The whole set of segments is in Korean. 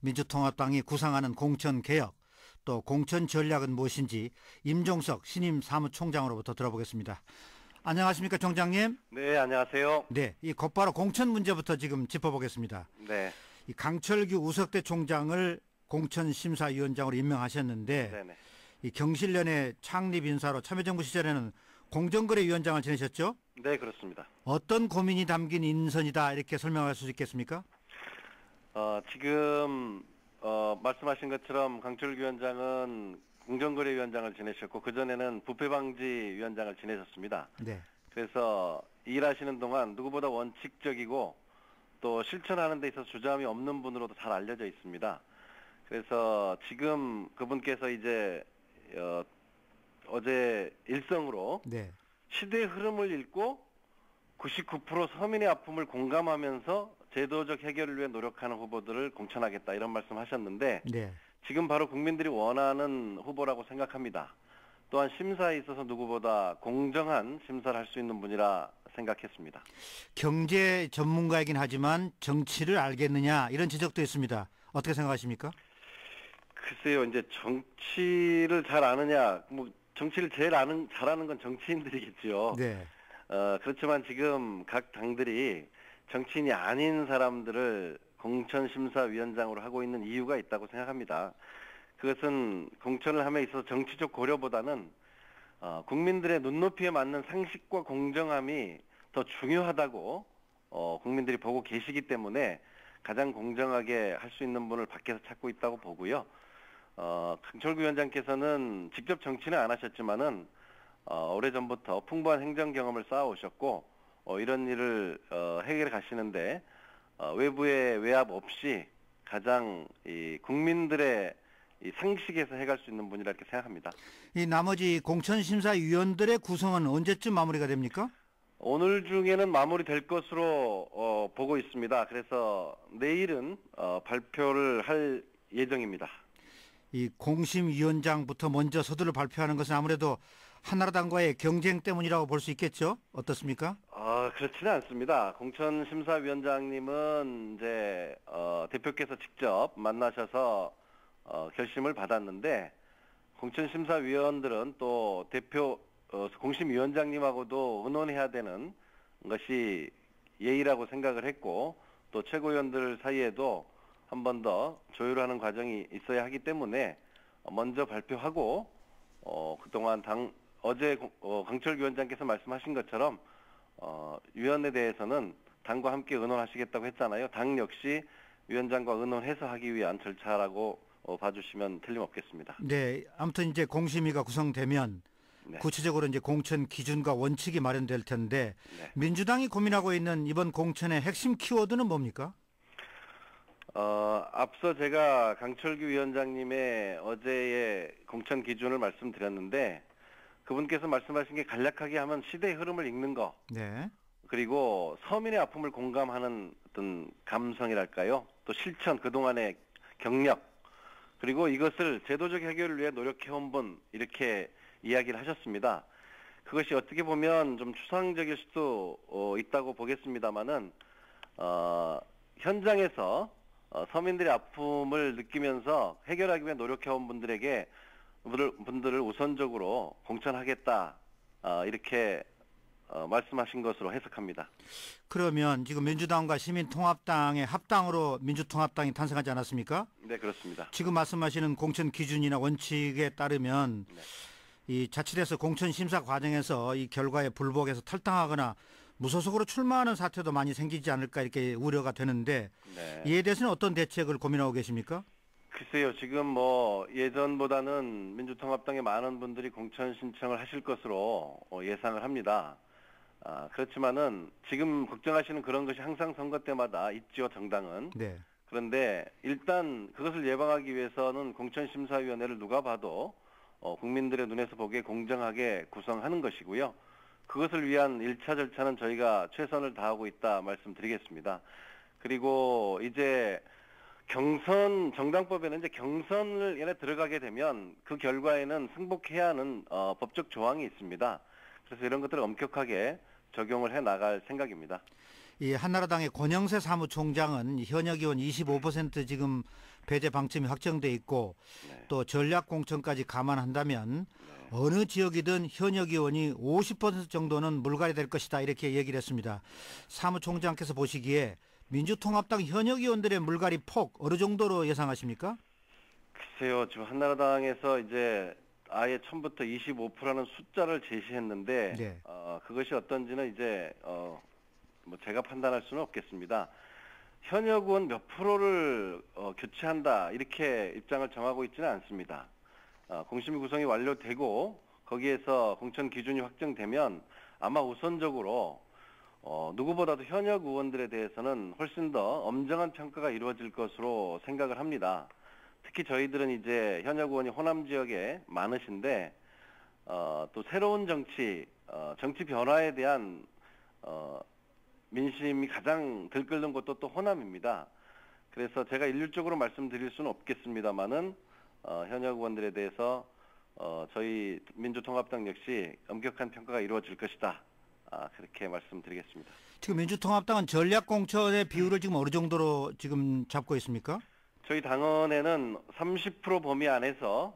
민주통합당이 구상하는 공천개혁, 또 공천 전략은 무엇인지 임종석 신임 사무총장으로부터 들어보겠습니다. 안녕하십니까, 총장님? 네, 안녕하세요. 네, 이 곧바로 공천 문제부터 지금 짚어보겠습니다. 네. 이 강철규 우석대 총장을 공천심사위원장으로 임명하셨는데, 네네. 이 경실련의 창립 인사로 참여정부 시절에는 공정거래위원장을 지내셨죠? 네, 그렇습니다. 어떤 고민이 담긴 인선이다 이렇게 설명할 수 있겠습니까? 지금 말씀하신 것처럼 강철규 위원장은 공정거래위원장을 지내셨고 그전에는 부패방지위원장을 지내셨습니다. 네. 그래서 일하시는 동안 누구보다 원칙적이고 또 실천하는 데 있어서 주저함이 없는 분으로도 잘 알려져 있습니다. 그래서 지금 그분께서 이제 어제 일성으로 네. 시대의 흐름을 읽고 99% 서민의 아픔을 공감하면서 제도적 해결을 위해 노력하는 후보들을 공천하겠다 이런 말씀하셨는데 네. 지금 바로 국민들이 원하는 후보라고 생각합니다. 또한 심사에 있어서 누구보다 공정한 심사를 할 수 있는 분이라 생각했습니다. 경제 전문가이긴 하지만 정치를 알겠느냐 이런 지적도 있습니다. 어떻게 생각하십니까? 글쎄요, 이제 정치를 잘 아느냐, 정치를 제일 잘하는 건 정치인들이겠죠. 네. 그렇지만 지금 각 당들이 정치인이 아닌 사람들을 공천심사위원장으로 하고 있는 이유가 있다고 생각합니다. 그것은 공천을 함에 있어서 정치적 고려보다는 국민들의 눈높이에 맞는 상식과 공정함이 더 중요하다고 국민들이 보고 계시기 때문에 가장 공정하게 할 수 있는 분을 밖에서 찾고 있다고 보고요. 강철구 위원장께서는 직접 정치는 안 하셨지만은 오래전부터 풍부한 행정 경험을 쌓아오셨고 이런 일을 해결해 가시는데 외부의 외압 없이 가장 이 국민들의 이 상식에서 해갈 수 있는 분이라 이렇게 생각합니다. 이 나머지 공천심사위원들의 구성은 언제쯤 마무리가 됩니까? 오늘 중에는 마무리될 것으로 보고 있습니다. 그래서 내일은 발표를 할 예정입니다. 이 공심위원장부터 먼저 서두를 발표하는 것은 아무래도 한나라당과의 경쟁 때문이라고 볼 수 있겠죠? 어떻습니까? 그렇지는 않습니다. 공천심사위원장님은 이제 대표께서 직접 만나셔서 결심을 받았는데 공천심사위원들은 또 대표 공심위원장님하고도 의논해야 되는 것이 예의라고 생각을 했고 또 최고위원들 사이에도 한 번 더 조율하는 과정이 있어야 하기 때문에 먼저 발표하고 그동안 어제 강철규 위원장께서 말씀하신 것처럼 위원에 대해서는 당과 함께 의논하시겠다고 했잖아요. 당 역시 위원장과 의논해서 하기 위한 절차라고 봐주시면 틀림없겠습니다. 네, 아무튼 이제 공심위가 구성되면 네. 구체적으로 이제 공천 기준과 원칙이 마련될 텐데 네. 민주당이 고민하고 있는 이번 공천의 핵심 키워드는 뭡니까? 앞서 제가 강철규 위원장님의 어제의 공천 기준을 말씀드렸는데 그분께서 말씀하신 게 간략하게 하면 시대의 흐름을 읽는 거. 네. 그리고 서민의 아픔을 공감하는 어떤 감성이랄까요? 또 실천, 그동안의 경력. 그리고 이것을 제도적 해결을 위해 노력해온 분, 이렇게 이야기를 하셨습니다. 그것이 어떻게 보면 좀 추상적일 수도 있다고 보겠습니다만은, 현장에서 서민들의 아픔을 느끼면서 해결하기 위해 노력해온 분들을 우선적으로 공천하겠다, 이렇게 말씀하신 것으로 해석합니다. 그러면 지금 민주당과 시민통합당의 합당으로 민주통합당이 탄생하지 않았습니까? 네, 그렇습니다. 지금 말씀하시는 공천 기준이나 원칙에 따르면 네. 이 자칫해서 공천 심사 과정에서 이 결과에 불복해서 탈당하거나 무소속으로 출마하는 사태도 많이 생기지 않을까 이렇게 우려가 되는데 네. 이에 대해서는 어떤 대책을 고민하고 계십니까? 글쎄요, 지금 예전보다는 민주통합당의 많은 분들이 공천 신청을 하실 것으로 예상을 합니다. 그렇지만은 지금 걱정하시는 그런 것이 항상 선거 때마다 있지요, 정당은. 네. 그런데 일단 그것을 예방하기 위해서는 공천심사위원회를 누가 봐도 국민들의 눈에서 보기에 공정하게 구성하는 것이고요. 그것을 위한 1차 절차는 저희가 최선을 다하고 있다 말씀드리겠습니다. 그리고 이제 정당법에는 이제 경선을 들어가게 되면 그 결과에는 승복해야 하는 법적 조항이 있습니다. 그래서 이런 것들을 엄격하게 적용을 해 나갈 생각입니다. 이 한나라당의 권영세 사무총장은 현역 의원 25% 지금 배제 방침이 확정돼 있고 네. 또 전략 공천까지 감안한다면 네. 어느 지역이든 현역 의원이 50% 정도는 물갈이 될 것이다 이렇게 얘기를 했습니다. 사무총장께서 보시기에 민주통합당 현역 의원들의 물갈이 폭 어느 정도로 예상하십니까? 글쎄요, 지금 한나라당에서 이제 아예 처음부터 25%라는 숫자를 제시했는데 네. 그것이 어떤지는 이제 뭐 제가 판단할 수는 없겠습니다. 현역 의원 몇 프로를 교체한다 이렇게 입장을 정하고 있지는 않습니다. 공심위 구성이 완료되고 거기에서 공천 기준이 확정되면 아마 우선적으로 누구보다도 현역 의원들에 대해서는 훨씬 더 엄정한 평가가 이루어질 것으로 생각을 합니다. 특히 저희들은 이제 현역 의원이 호남 지역에 많으신데 또 새로운 정치 변화에 대한 민심이 가장 들끓는 곳도 또 호남입니다. 그래서 제가 일률적으로 말씀드릴 수는 없겠습니다만은 현역 의원들에 대해서 저희 민주통합당 역시 엄격한 평가가 이루어질 것이다. 그렇게 말씀드리겠습니다. 지금 민주통합당은 전략 공천의 비율을 지금 어느 정도로 지금 잡고 있습니까? 저희 당원에는 30% 범위 안에서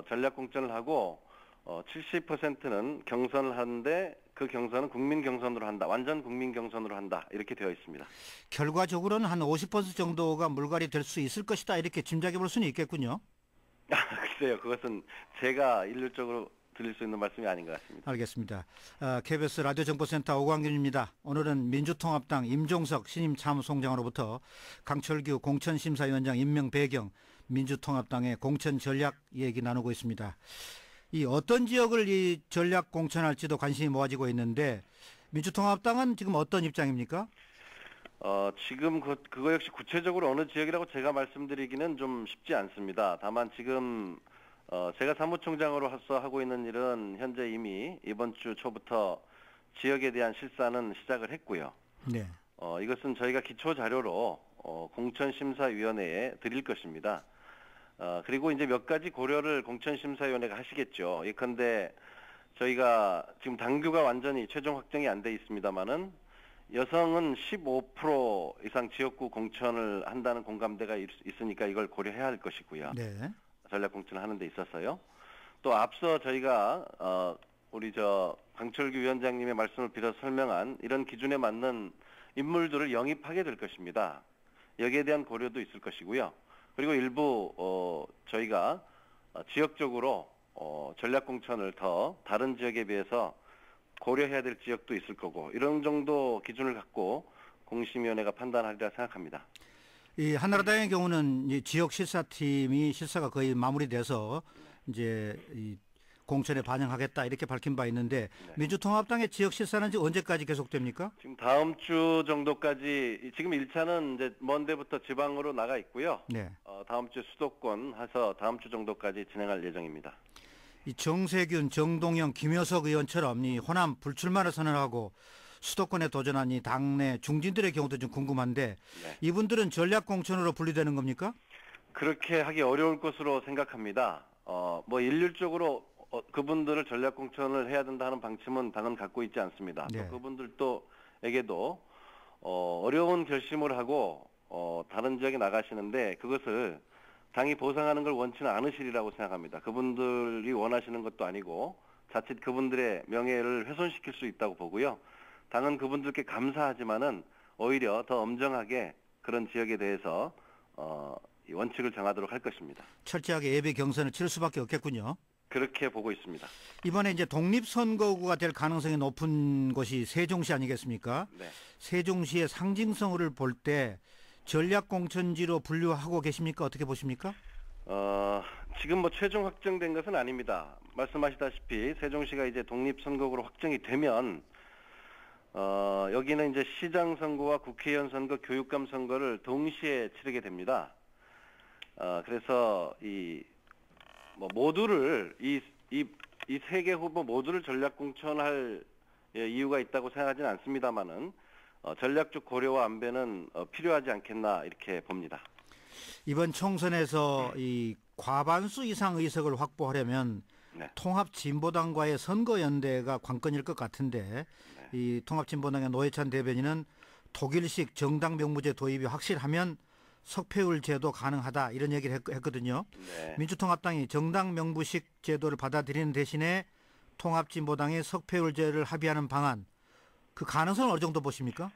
전략 공천을 하고 70%는 경선을 하는데 그 경선은 국민 경선으로 한다. 완전 국민 경선으로 한다. 이렇게 되어 있습니다. 결과적으로는 한 50% 정도가 물갈이 될 수 있을 것이다 이렇게 짐작해 볼 수는 있겠군요. 글쎄요. 그것은 제가 일률적으로 드릴 수 있는 말씀이 아닌 것 같습니다. 알겠습니다. KBS 라디오 정보센터 오광균입니다. 오늘은 민주통합당 임종석 신임 사무총장으로부터 강철규 공천심사위원장 임명 배경, 민주통합당의 공천 전략 얘기 나누고 있습니다. 이 어떤 지역을 이 전략 공천할지도 관심이 모아지고 있는데 민주통합당은 지금 어떤 입장입니까? 지금 그거 역시 구체적으로 어느 지역이라고 제가 말씀드리기는 좀 쉽지 않습니다. 다만 지금 제가 사무총장으로서 하고 있는 일은 현재 이미 이번 주 초부터 지역에 대한 실사는 시작을 했고요. 네. 이것은 저희가 기초 자료로 공천심사위원회에 드릴 것입니다. 그리고 이제 몇 가지 고려를 공천심사위원회가 하시겠죠. 예컨대 저희가 지금 당규가 완전히 최종 확정이 안 돼 있습니다만은 여성은 15% 이상 지역구 공천을 한다는 공감대가 있으니까 이걸 고려해야 할 것이고요. 네. 전략 공천을 하는 데 있어서요. 또 앞서 저희가 우리 강철규 위원장님의 말씀을 빌어 설명한 이런 기준에 맞는 인물들을 영입하게 될 것입니다. 여기에 대한 고려도 있을 것이고요. 그리고 일부 저희가 지역적으로 전략 공천을 더 다른 지역에 비해서 고려해야 될 지역도 있을 거고 이런 정도 기준을 갖고 공심위원회가 판단하리라 생각합니다. 이 한나라당의 경우는 이 지역 실사팀이 실사가 거의 마무리돼서 이제 이 공천에 반영하겠다 이렇게 밝힌 바 있는데 네. 민주통합당의 지역 실사는 지금 언제까지 계속됩니까? 지금 다음 주 정도까지 지금 1차는 이제 먼 데부터 지방으로 나가 있고요. 네. 다음 주 수도권 해서 다음 주 정도까지 진행할 예정입니다. 이 정세균, 정동영, 김효석 의원처럼 이 호남 불출마를 선언하고 수도권에 도전한 이 당내 중진들의 경우도 좀 궁금한데 네. 이분들은 전략 공천으로 분류되는 겁니까? 그렇게 하기 어려울 것으로 생각합니다. 뭐 일률적으로 그분들을 전략 공천을 해야 된다 하는 방침은 당은 갖고 있지 않습니다. 네. 또 그분들에게도 어려운 결심을 하고 다른 지역에 나가시는데 그것을 당이 보상하는 걸 원치는 않으시리라고 생각합니다. 그분들이 원하시는 것도 아니고 자칫 그분들의 명예를 훼손시킬 수 있다고 보고요. 당은 그분들께 감사하지만은 오히려 더 엄정하게 그런 지역에 대해서 원칙을 정하도록 할 것입니다. 철저하게 예비 경선을 치를 수밖에 없겠군요. 그렇게 보고 있습니다. 이번에 이제 독립선거구가 될 가능성이 높은 곳이 세종시 아니겠습니까? 네. 세종시의 상징성을 볼 때 전략 공천지로 분류하고 계십니까? 어떻게 보십니까? 지금 뭐 최종 확정된 것은 아닙니다. 말씀하시다시피 세종시가 이제 독립선거구로 확정이 되면 여기는 이제 시장 선거와 국회의원 선거, 교육감 선거를 동시에 치르게 됩니다. 그래서 모두를 이 세 개 후보 모두를 전략 공천할 이유가 있다고 생각하지는 않습니다만은 전략적 고려와 안배는 필요하지 않겠나 이렇게 봅니다. 이번 총선에서 이 과반수 이상 의석을 확보하려면 네. 통합진보당과의 선거연대가 관건일 것 같은데 네. 이 통합진보당의 노회찬 대변인은 독일식 정당 명부제 도입이 확실하면 석패율 제도 가능하다 이런 얘기를 했거든요. 네. 민주통합당이 정당 명부식 제도를 받아들이는 대신에 통합진보당이 석패율제를 합의하는 방안 그 가능성을 어느 정도 보십니까?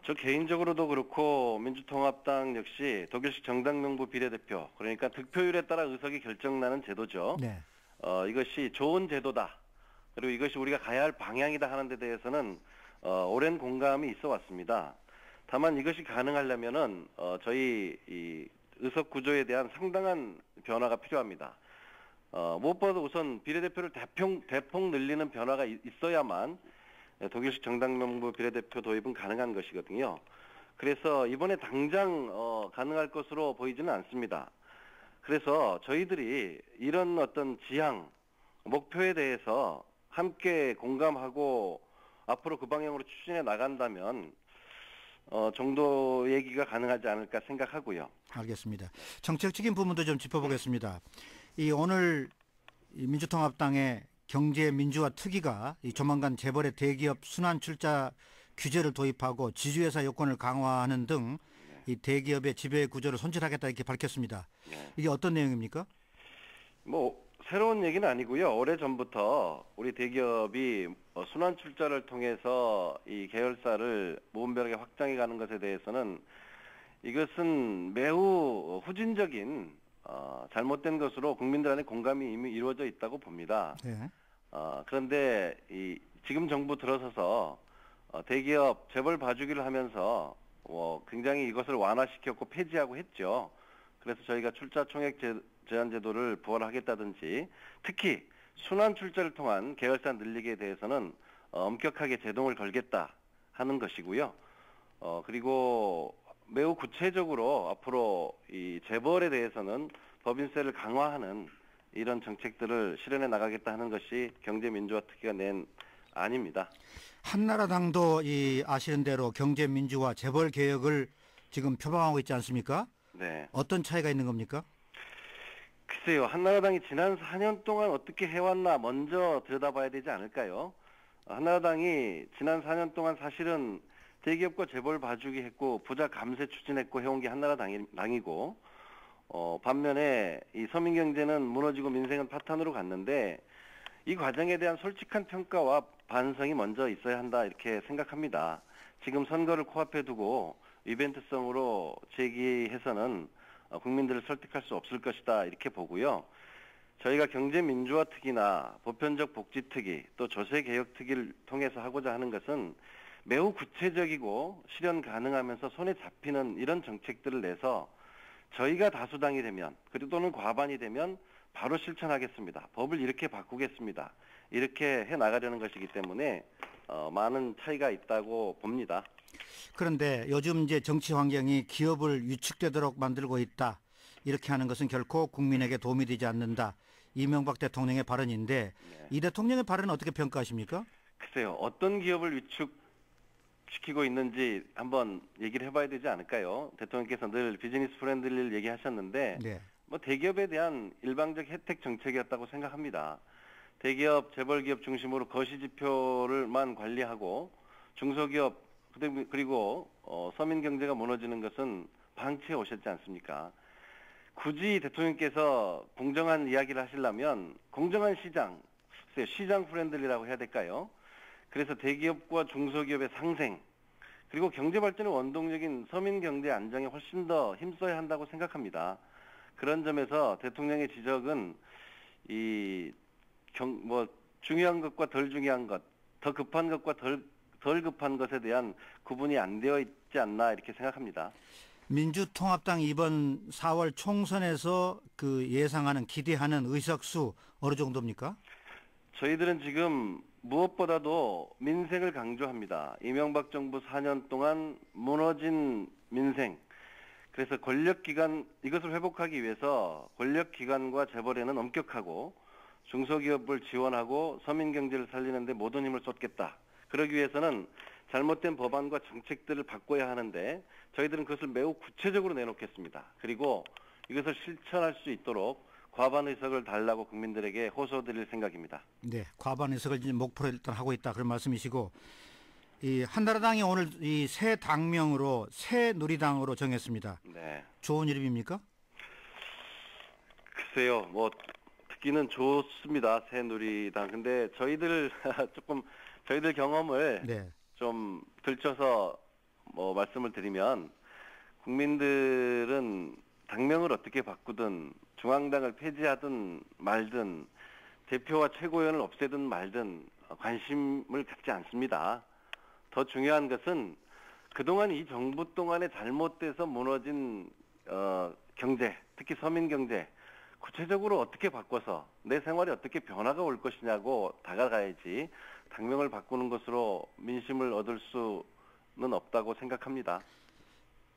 저 개인적으로도 그렇고 민주통합당 역시 독일식 정당 명부 비례대표 그러니까 득표율에 따라 의석이 결정나는 제도죠. 네. 이것이 좋은 제도다. 그리고 이것이 우리가 가야 할 방향이다 하는 데 대해서는 오랜 공감이 있어 왔습니다. 다만 이것이 가능하려면은 저희 이 의석 구조에 대한 상당한 변화가 필요합니다. 무엇보다도 우선 비례대표를 대폭 늘리는 변화가 있어야만 독일식 정당 명부 비례대표 도입은 가능한 것이거든요. 그래서 이번에 당장 가능할 것으로 보이지는 않습니다. 그래서 저희들이 이런 어떤 지향, 목표에 대해서 함께 공감하고 앞으로 그 방향으로 추진해 나간다면 정도 얘기가 가능하지 않을까 생각하고요. 알겠습니다. 정책적인 부분도 좀 짚어보겠습니다. 이 오늘 이 민주통합당의 경제민주화 특위가 이 조만간 재벌의 대기업 순환 출자 규제를 도입하고 지주회사 요건을 강화하는 등 이 대기업의 지배 구조를 손질하겠다 이렇게 밝혔습니다. 네. 이게 어떤 내용입니까? 뭐 새로운 얘기는 아니고요. 오래전부터 우리 대기업이 순환 출자를 통해서 이 계열사를 무분별하게 확장해 가는 것에 대해서는 이것은 매우 후진적인 잘못된 것으로 국민들 안에 공감이 이미 이루어져 있다고 봅니다. 네. 그런데 지금 정부 들어서서 대기업 재벌 봐주기를 하면서 굉장히 이것을 완화시켰고 폐지하고 했죠. 그래서 저희가 출자 총액 제한 제도를 부활하겠다든지 특히 순환 출자를 통한 계열사 늘리기에 대해서는 엄격하게 제동을 걸겠다 하는 것이고요. 그리고 매우 구체적으로 앞으로 이 재벌에 대해서는 법인세를 강화하는 이런 정책들을 실현해 나가겠다 하는 것이 경제민주화특위가 낸 안입니다. 한나라당도 이 아시는 대로 경제민주화 재벌 개혁을 지금 표방하고 있지 않습니까? 네. 어떤 차이가 있는 겁니까? 글쎄요, 한나라당이 지난 4년 동안 어떻게 해왔나 먼저 들여다봐야 되지 않을까요? 한나라당이 지난 4년 동안 사실은 대기업과 재벌 봐주기 했고 부자 감세 추진했고 해온 게 한나라당이고 반면에 이 서민경제는 무너지고 민생은 파탄으로 갔는데 이 과정에 대한 솔직한 평가와 반성이 먼저 있어야 한다 이렇게 생각합니다. 지금 선거를 코앞에 두고 이벤트성으로 제기해서는 국민들을 설득할 수 없을 것이다 이렇게 보고요. 저희가 경제민주화특위나 보편적 복지특위 또 조세개혁특위를 통해서 하고자 하는 것은 매우 구체적이고 실현 가능하면서 손에 잡히는 이런 정책들을 내서 저희가 다수당이 되면 그리고 또는 과반이 되면 바로 실천하겠습니다. 법을 이렇게 바꾸겠습니다. 이렇게 해나가려는 것이기 때문에 많은 차이가 있다고 봅니다. 그런데 요즘 이제 정치 환경이 기업을 위축되도록 만들고 있다. 이렇게 하는 것은 결코 국민에게 도움이 되지 않는다. 이명박 대통령의 발언인데 네. 이 대통령의 발언은 어떻게 평가하십니까? 글쎄요. 어떤 기업을 위축시키고 있는지 한번 얘기를 해봐야 되지 않을까요? 대통령께서 늘 비즈니스 프렌들리를 얘기하셨는데 네. 뭐 대기업에 대한 일방적 혜택 정책이었다고 생각합니다. 대기업, 재벌기업 중심으로 거시지표를만 관리하고 중소기업 그리고 서민 경제가 무너지는 것은 방치해 오셨지 않습니까? 굳이 대통령께서 공정한 이야기를 하시려면 공정한 시장 프렌들리라고 해야 될까요? 그래서 대기업과 중소기업의 상생 그리고 경제 발전의 원동력인 서민 경제 안정에 훨씬 더 힘써야 한다고 생각합니다. 그런 점에서 대통령의 지적은 중요한 것과 덜 중요한 것, 더 급한 것과 덜 급한 것에 대한 구분이 안 되어 있지 않나 이렇게 생각합니다. 민주통합당 이번 4월 총선에서 그 예상하는 기대하는 의석수 어느 정도입니까? 저희들은 지금 무엇보다도 민생을 강조합니다. 이명박 정부 4년 동안 무너진 민생. 그래서 권력기관, 이것을 회복하기 위해서 권력기관과 재벌에는 엄격하고 중소기업을 지원하고 서민경제를 살리는 데 모든 힘을 쏟겠다. 그러기 위해서는 잘못된 법안과 정책들을 바꿔야 하는데 저희들은 그것을 매우 구체적으로 내놓겠습니다. 그리고 이것을 실천할 수 있도록 과반 의석을 달라고 국민들에게 호소드릴 생각입니다. 네, 과반 의석을 이제 목표로 일단 하고 있다 그런 말씀이시고 이 한나라당이 오늘 이 새 당명으로 새누리당으로 정했습니다. 네. 좋은 이름입니까? 글쎄요, 뭐 듣기는 좋습니다. 새누리당. 근데 저희들 저희들 경험을 네. 좀 들춰서 뭐 말씀을 드리면, 국민들은 당명을 어떻게 바꾸든 중앙당을 폐지하든 말든 대표와 최고위원을 없애든 말든 관심을 갖지 않습니다. 더 중요한 것은 그동안 이 정부 동안에 잘못돼서 무너진 경제, 특히 서민 경제, 구체적으로 어떻게 바꿔서 내 생활에 어떻게 변화가 올 것이냐고 다가가야지 당명을 바꾸는 것으로 민심을 얻을 수는 없다고 생각합니다.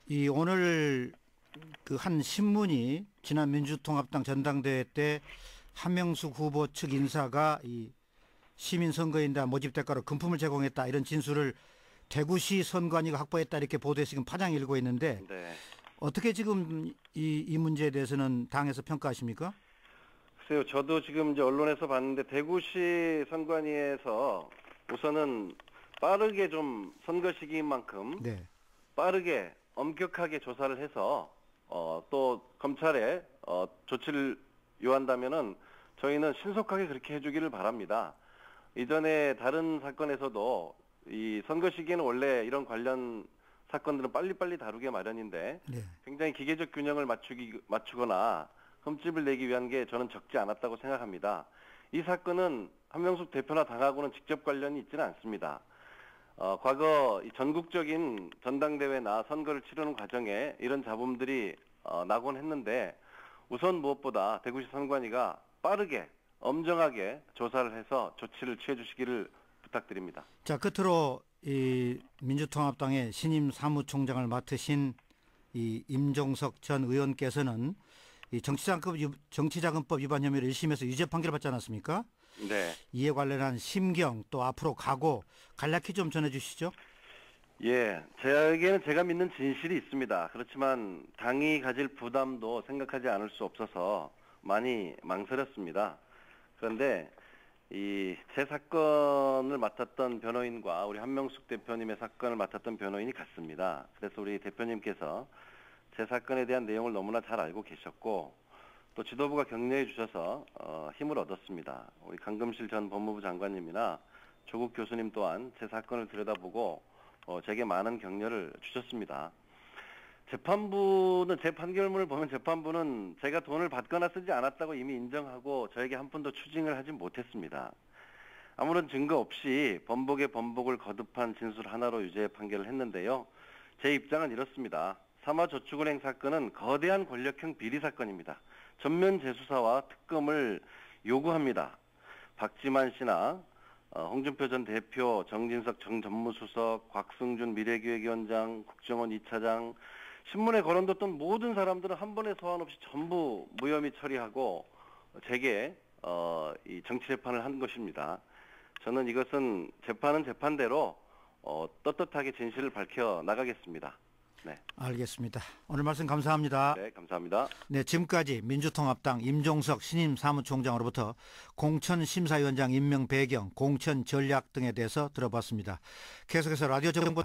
이 오늘 그 한 신문이 지난 민주통합당 전당대회 때 한명숙 후보 측 인사가 이 시민선거인단 모집 대가로 금품을 제공했다 이런 진술을 대구시 선관위가 확보했다 이렇게 보도해서 지금 파장이 일고 있는데 네. 어떻게 지금 이 문제에 대해서는 당에서 평가하십니까? 글쎄요, 저도 지금 이제 언론에서 봤는데 대구시 선관위에서 우선은 빠르게 좀 선거 시기인 만큼 네. 빠르게 엄격하게 조사를 해서 또 검찰에 조치를 요한다면은 저희는 신속하게 그렇게 해주기를 바랍니다. 이전에 다른 사건에서도 이 선거 시기에는 원래 이런 관련 사건들은 빨리빨리 다루게 마련인데 네. 굉장히 기계적 균형을 맞추거나 흠집을 내기 위한 게 저는 적지 않았다고 생각합니다. 이 사건은 한명숙 대표나 당하고는 직접 관련이 있지는 않습니다. 과거 이 전국적인 전당대회나 선거를 치르는 과정에 이런 잡음들이 나곤 했는데 우선 무엇보다 대구시 선관위가 빠르게 엄정하게 조사를 해서 조치를 취해 주시기를 부탁드립니다. 자, 끝으로 이 민주통합당의 신임 사무총장을 맡으신 이 임종석 전 의원께서는 이 정치자금법 위반 혐의로 1심에서 유죄 판결을 받지 않았습니까? 네. 이에 관련한 심경 또 앞으로 각오 간략히 좀 전해주시죠. 예, 제에게는 제가 믿는 진실이 있습니다. 그렇지만 당이 가질 부담도 생각하지 않을 수 없어서 많이 망설였습니다. 그런데 제 사건을 맡았던 변호인과 우리 한명숙 대표님의 사건을 맡았던 변호인이 같습니다. 그래서 우리 대표님께서 제 사건에 대한 내용을 너무나 잘 알고 계셨고 또 지도부가 격려해 주셔서 힘을 얻었습니다. 우리 강금실 전 법무부 장관님이나 조국 교수님 또한 제 사건을 들여다보고 제게 많은 격려를 주셨습니다. 재판부는 제 판결문을 보면 재판부는 제가 돈을 받거나 쓰지 않았다고 이미 인정하고 저에게 한 푼도 추징을 하지 못했습니다. 아무런 증거 없이 번복에 번복을 거듭한 진술 하나로 유죄 판결을 했는데요. 제 입장은 이렇습니다. 삼화저축은행 사건은 거대한 권력형 비리 사건입니다. 전면 재수사와 특검을 요구합니다. 박지만 씨나 홍준표 전 대표, 정진석 전 전무수석, 곽승준 미래기획위원장, 국정원 2차장, 신문에 거론됐던 모든 사람들은 한 번의 소환 없이 전부 무혐의 처리하고 제게 이 정치 재판을 한 것입니다. 저는 이것은 재판은 재판대로 떳떳하게 진실을 밝혀 나가겠습니다. 네. 알겠습니다. 오늘 말씀 감사합니다. 네, 감사합니다. 네, 지금까지 민주통합당 임종석 신임 사무총장으로부터 공천심사위원장 임명 배경, 공천 전략 등에 대해서 들어봤습니다. 계속해서 라디오 정보